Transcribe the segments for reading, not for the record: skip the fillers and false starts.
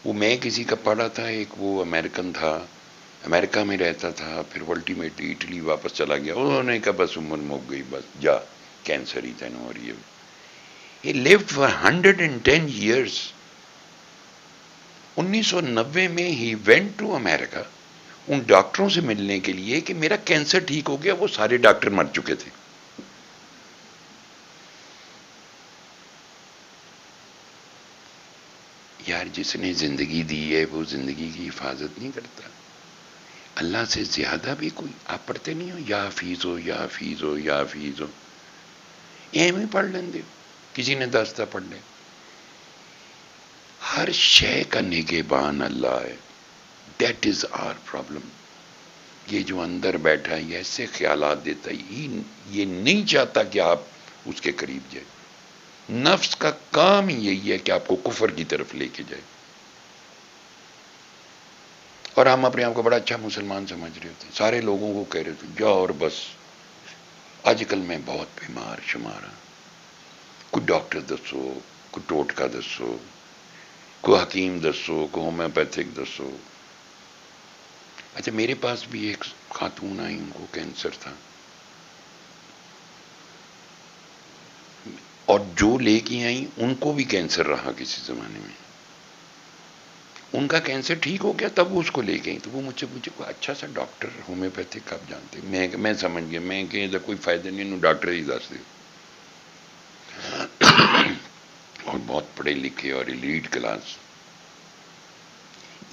وہ میں کسی کا پڑھا تھا، ایک وہ امریکن تھا، امریکہ میں رہتا تھا، پھر الٹیمیٹلی اٹلی واپس چلا گیا، انہوں نے کہا بس عمر مک گئی، بس جا، کینسر ہی تھا نا، اور یہ he lived for 110 years. 1990 میں ہی وینٹ ٹو امریکہ ان ڈاکٹروں سے ملنے کے لیے کہ میرا کینسر ٹھیک ہو گیا، وہ سارے ڈاکٹر مر چکے تھے. یار جس نے زندگی دی ہے وہ زندگی کی حفاظت نہیں کرتا. اللہ سے زیادہ بھی کوئی، آپ پڑھتے نہیں ہو یا حفیظ ہو یا حفیظ ہو یا حفیظ ہو، ایم ہی پڑھ لیں دے، کسی نے دستہ پڑھ لے. ہر شے کا نگہبان اللہ ہے. That is our problem. یہ جو اندر بیٹھا ہے یہ ایسے خیالات دیتا ہے، یہ نہیں چاہتا کہ آپ اس کے قریب جائیں. نفس کا کام ہی یہی ہے کہ آپ کو کفر کی طرف لے کے جائے. اور ہم اپنے آپ کو بڑا اچھا مسلمان سمجھ رہے ہوتے ہیں، سارے لوگوں کو کہہ رہے تھے جاؤ اور بس. آج کل میں بہت بیمار شمار ہوں، کوئی ڈاکٹر دسو، کوئی ٹوٹکا دسو، کوئی حکیم دسو، کوئی ہومیوپیتھک دسو. اچھا میرے پاس بھی ایک خاتون آئی، ان کو کینسر تھا، اور جو لے کے آئیں ان کو بھی کینسر رہا کسی زمانے میں. ان کا کینسر ٹھیک ہو گیا تب وہ اس کو لے گئی، تو وہ مجھ سے پوچھے کوئی اچھا سا ڈاکٹر ہومیوپیتھک آپ جانتے ہیں؟ میں سمجھ گیا، میں کہ ادھر کوئی فائدہ نہیں، انہوں ڈاکٹر ہی دس دے. اور بہت پڑھے لکھے اور ایلیٹ کلاس.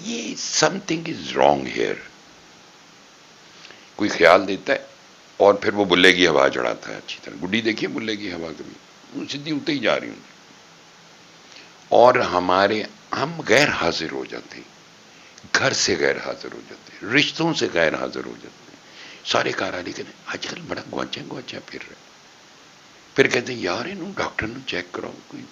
یہ something is wrong here. کوئی خیال دیتا ہے اور پھر وہ بلے کی ہوا چڑھاتا ہے. اچھی طرح گڈی دیکھیے بلے کی ہوا، کبھی سیدھی اٹھتے ہی جا رہی ہوں. اور ہم غیر حاضر ہو جاتے ہیں، گھر سے غیر حاضر ہو جاتے ہیں، رشتوں سے غیر حاضر ہو جاتے ہیں. سارے کارا لے کر آج کل بڑا گواچا گواچا پھر رہے. پھر کہتے ہیں یار انہوں ڈاکٹر نے چیک کراؤ، کوئی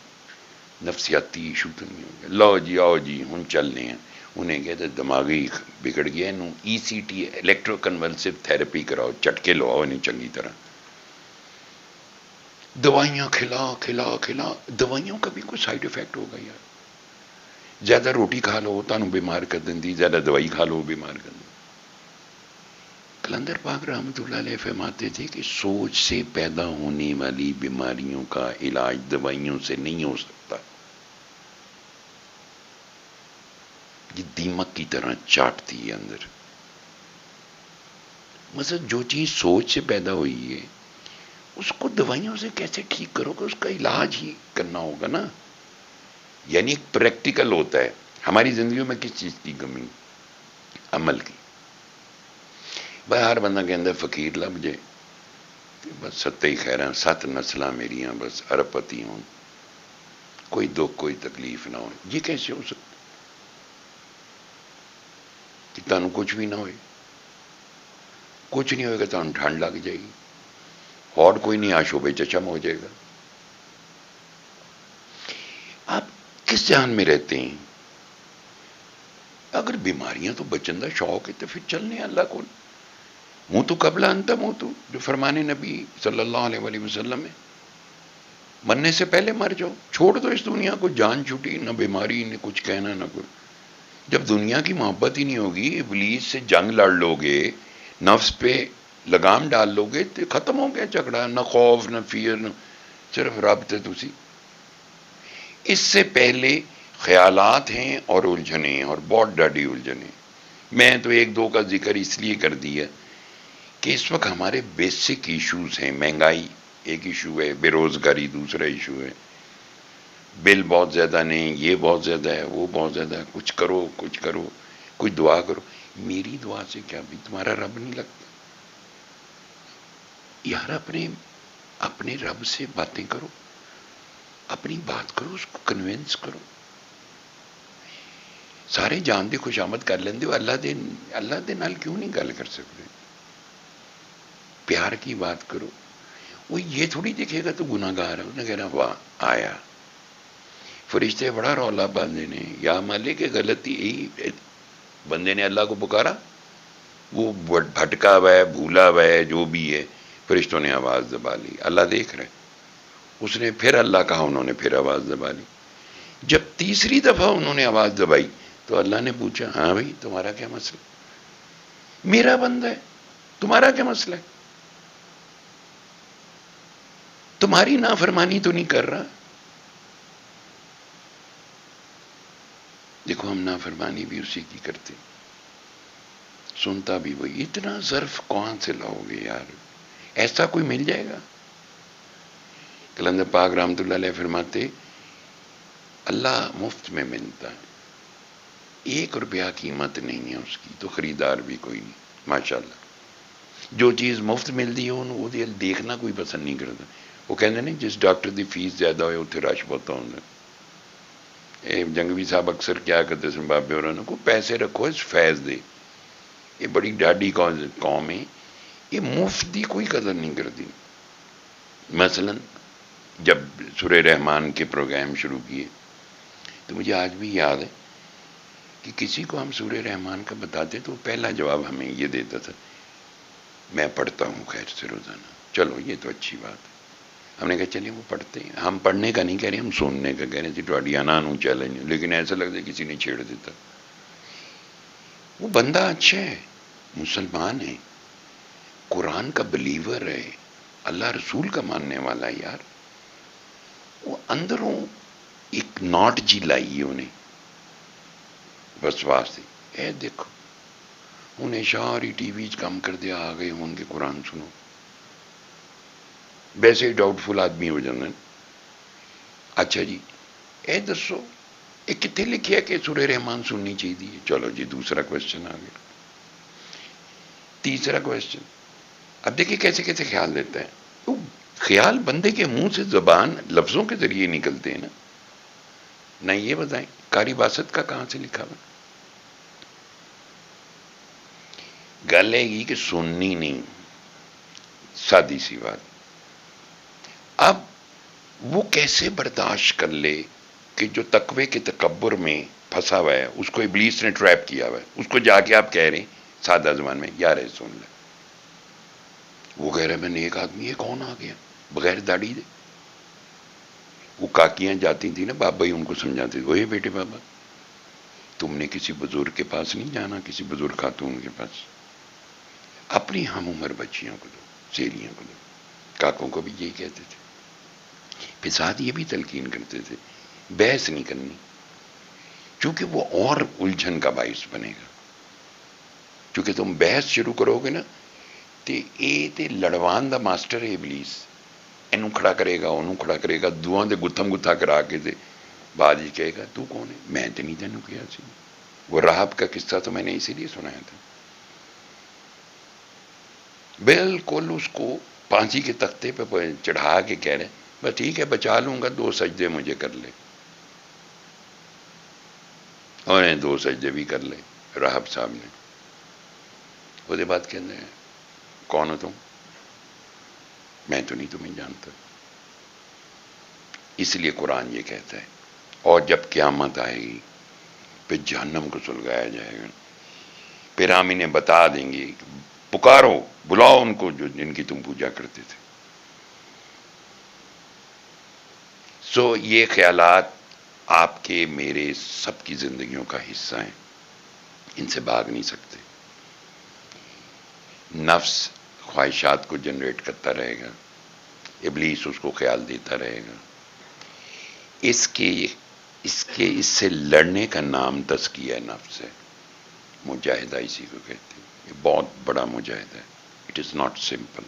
نفسیاتی ایشو تو نہیں ہو گیا. لو جی آؤ جی ہوں چلنے ہیں. انہیں کہتے دماغی بگڑ گیا، انہوں ای C T electro convulsive therapy کراؤ، چٹکے لو آؤ نہیں چنگی طرح. دوائیاں کھلا کھلا کھلا، دوائیوں کا بھی کوئی سائڈ افیکٹ ہوگا یار. زیادہ روٹی کھا لو تانوں بیمار کر دیں، زیادہ دوائی کھا لو بیمار کر دیں. کلندر پاک رحمۃ اللہ علیہ فرماتے تھے کہ سوچ سے پیدا ہونے والی بیماریوں کا علاج دوائیوں سے نہیں ہو سکتا. یہ دیمک کی طرح چاٹتی ہے اندر. مثلا جو چیز سوچ سے پیدا ہوئی ہے اس کو دوائیوں سے کیسے ٹھیک کرو گے؟ اس کا علاج ہی کرنا ہوگا نا. یعنی ایک پریکٹیکل ہوتا ہے. ہماری زندگیوں میں کس چیز کی کمی؟ عمل کی. بھائی ہر بندہ کے اندر فقیر لب جائے کہ بس ستہ ہی خیراں 7 نسلاں میریاں بس ارب پتی ہوں، کوئی دکھ کوئی تکلیف نہ ہو. یہ کیسے ہو سکتا کہ تانوں کچھ بھی نہ ہوئے؟ کچھ نہیں ہوئے گا تانوں ٹھنڈ لگ جائے گی، اور کوئی نہیں آشوبے چشم ہو جائے گا. آپ کس جہان میں رہتے ہیں؟ اگر بیماریاں تو بچن کا شوق ہے تو پھر چلنے اللہ کو. منہ تو قبل انت منہ تو، جو فرمانے نبی صلی اللہ علیہ وآلہ وسلم ہے، مرنے سے پہلے مر جاؤ، چھوڑ دو اس دنیا کو. جان چھوٹی، نہ بیماری، نہ کچھ کہنا، نہ کوئی. جب دنیا کی محبت ہی نہیں ہوگی، ابلیس سے جنگ لڑ لو گے، نفس پہ لگام ڈال لو گے تو ختم ہو گیا جھگڑا. نہ خوف نہ فیر، نہ صرف رب تے تسی. اس سے پہلے خیالات ہیں اور الجھنیں، اور بہت ڈاڈی الجھنیں. میں تو ایک دو کا ذکر اس لیے کر دیا کہ اس وقت ہمارے بیسک ایشوز ہیں. مہنگائی ایک ایشو ہے، بے روزگاری دوسرا ایشو ہے، بل بہت زیادہ نہیں، یہ بہت زیادہ ہے، وہ بہت زیادہ ہے. کچھ کرو کچھ کرو، کوئی دعا کرو. میری دعا سے کیا بھی تمہارا رب نہیں لگتا؟ یار اپنے رب سے باتیں کرو، اپنی بات کرو، اس کو کنوینس کرو. سارے جان دی خوشامد کر لیں ہو، اللہ دے نال کیوں نہیں گل کر سکتے؟ پیار کی بات کرو. وہ یہ تھوڑی دیکھے گا تو گناہ گار ہے، انہیں کہنا واہ آیا. فرشتے بڑا رولا باندھے نے، یا مالک کہ غلطی یہی بندے نے اللہ کو پکارا، وہ بھٹکا ہوا ہے، بھولا ہوا ہے، جو بھی ہے، فرشتوں نے آواز دبا لی. اللہ دیکھ رہے، اس نے پھر اللہ کہا، انہوں نے پھر آواز دبا لی. جب تیسری دفعہ انہوں نے آواز دبائی تو اللہ نے پوچھا ہاں بھائی تمہارا کیا مسئلہ؟ میرا بندہ ہے، تمہارا کیا مسئلہ ہے؟ تمہاری نافرمانی تو نہیں کر رہا؟ دیکھو ہم نافرمانی بھی اسی کی کرتے، سنتا بھی وہی. اتنا ظرف کہاں سے لاؤ گے یار؟ ایسا کوئی مل جائے گا؟ کلندر پاک رحمۃ اللہ علیہ فرماتے اللہ مفت میں ملتا ہے، 1 روپیہ قیمت نہیں ہے اس کی، تو خریدار بھی کوئی نہیں. ماشاءاللہ جو چیز مفت ملتی ہے وہ دیکھنا کوئی پسند نہیں کرتا. وہ کہتے ہیں جس ڈاکٹر دی فیس زیادہ ہوئے اتنے رش بہت ہونا. جنگوی صاحب اکثر کیا کرتے سن بابے اور کو پیسے رکھو اس فیض دے. یہ بڑی ڈاڈی قوم ہے، یہ مفت دی کوئی قدر نہیں کرتی. مثلا جب سورہ رحمان کے پروگرام شروع کیے تو مجھے آج بھی یاد ہے کہ کسی کو ہم سورہ رحمان کا بتاتے تو پہلا جواب ہمیں یہ دیتا تھا میں پڑھتا ہوں خیر سے روزانہ. چلو یہ تو اچھی بات ہے. ہم نے کہا چلیے وہ پڑھتے ہیں، ہم پڑھنے کا نہیں کہہ رہے، ہم سننے کا کہہ رہے تھے. ٹواڈی آنا نو چیلنج، لیکن ایسا لگتا ہے کسی نے چھیڑ دیتا. وہ بندہ اچھا ہے، مسلمان ہے، قرآن کا بلیور ہے، اللہ رسول کا ماننے والا ہے یار. وہ اندروں ایک ناٹ جی لائی ہے انہیں بس واسطے. اے دیکھو انہیں ساری ٹی وی کم کر دیا، آ گئے ہوں گے قرآن سنو. ویسے ہی ڈاؤٹ فل آدمی ہو جانا. اچھا جی اے دسو یہ کتنے لکھیا کہ سورہ رحمان سننی چاہیے؟ چلو جی دوسرا کوشچن آ گیا. تیسرا کوشچن اب دیکھیے کیسے کیسے خیال دیتا ہے. تو خیال بندے کے منہ سے زبان لفظوں کے ذریعے نکلتے ہیں نا. نہ یہ بتائیں قاری باسط کا کہاں سے لکھا ہوا؟ گل ہے کہ سننی نہیں، سادی سی بات. اب وہ کیسے برداشت کر لے کہ جو تقوی کے تکبر میں پھنسا ہوا ہے، اس کو ابلیس نے ٹریپ کیا ہوا ہے، اس کو جا کے آپ کہہ رہے ہیں سادہ زبان میں یار ہے سن لے. وہ کہہ رہا میں نے ایک آدمی، یہ کون آ گیا بغیر داڑھی دے. وہ کاکیاں جاتی تھیں نا بابا ہی ان کو سمجھاتے تھے، وہی بیٹے بابا تم نے کسی بزرگ کے پاس نہیں جانا، کسی بزرگ خاتون کے پاس، اپنی ہم عمر بچیوں کو دو، سیلیوں کو دو. کاکوں کو بھی یہی کہتے تھے. پھر ساتھ یہ بھی تلقین کرتے تھے بحث نہیں کرنی، چونکہ وہ اور الجھن کا باعث بنے گا. چونکہ تم بحث شروع کرو گے نا تو یہ لڑوان دا ماسٹر ہے ابلیس. اینوں کھڑا کرے گا، انہوں کھڑا کرے گا، دعاں دے گتھم گتھا کرا کے دے بعد ہی کہے گا تو کون ہے؟ میں تو نہیں تینوں کیا سی. وہ راہب کا قصہ تو میں نے اسی لیے سنایا تھا. بالکل اس کو پھانسی کے تختے پہ چڑھا کے کہہ رہے بس ٹھیک ہے بچا لوں گا، 2 سجدے مجھے کر لے. اور 2 سجدے بھی کر لے راہب صاحب نے. وہ بات کہتے ہیں کون ہو تم؟ میں تو نہیں تمہیں جانتا. اس لیے قرآن یہ کہتا ہے اور جب قیامت آئے گی پھر جہنم کو سلگایا جائے گا، پھر ہم انہیں بتا دیں گے پکارو بلاؤ ان کو جو جن کی تم پوجا کرتے تھے. سو یہ خیالات آپ کے میرے سب کی زندگیوں کا حصہ ہیں، ان سے بھاگ نہیں سکتے. نفس خواہشات کو جنریٹ کرتا رہے گا، ابلیس اس کو خیال دیتا رہے گا. اس سے لڑنے کا نام تزکیہ نفس ہے. مجاہدہ اسی کو کہتے ہیں. یہ بہت بڑا مجاہدہ ہے. It is not simple.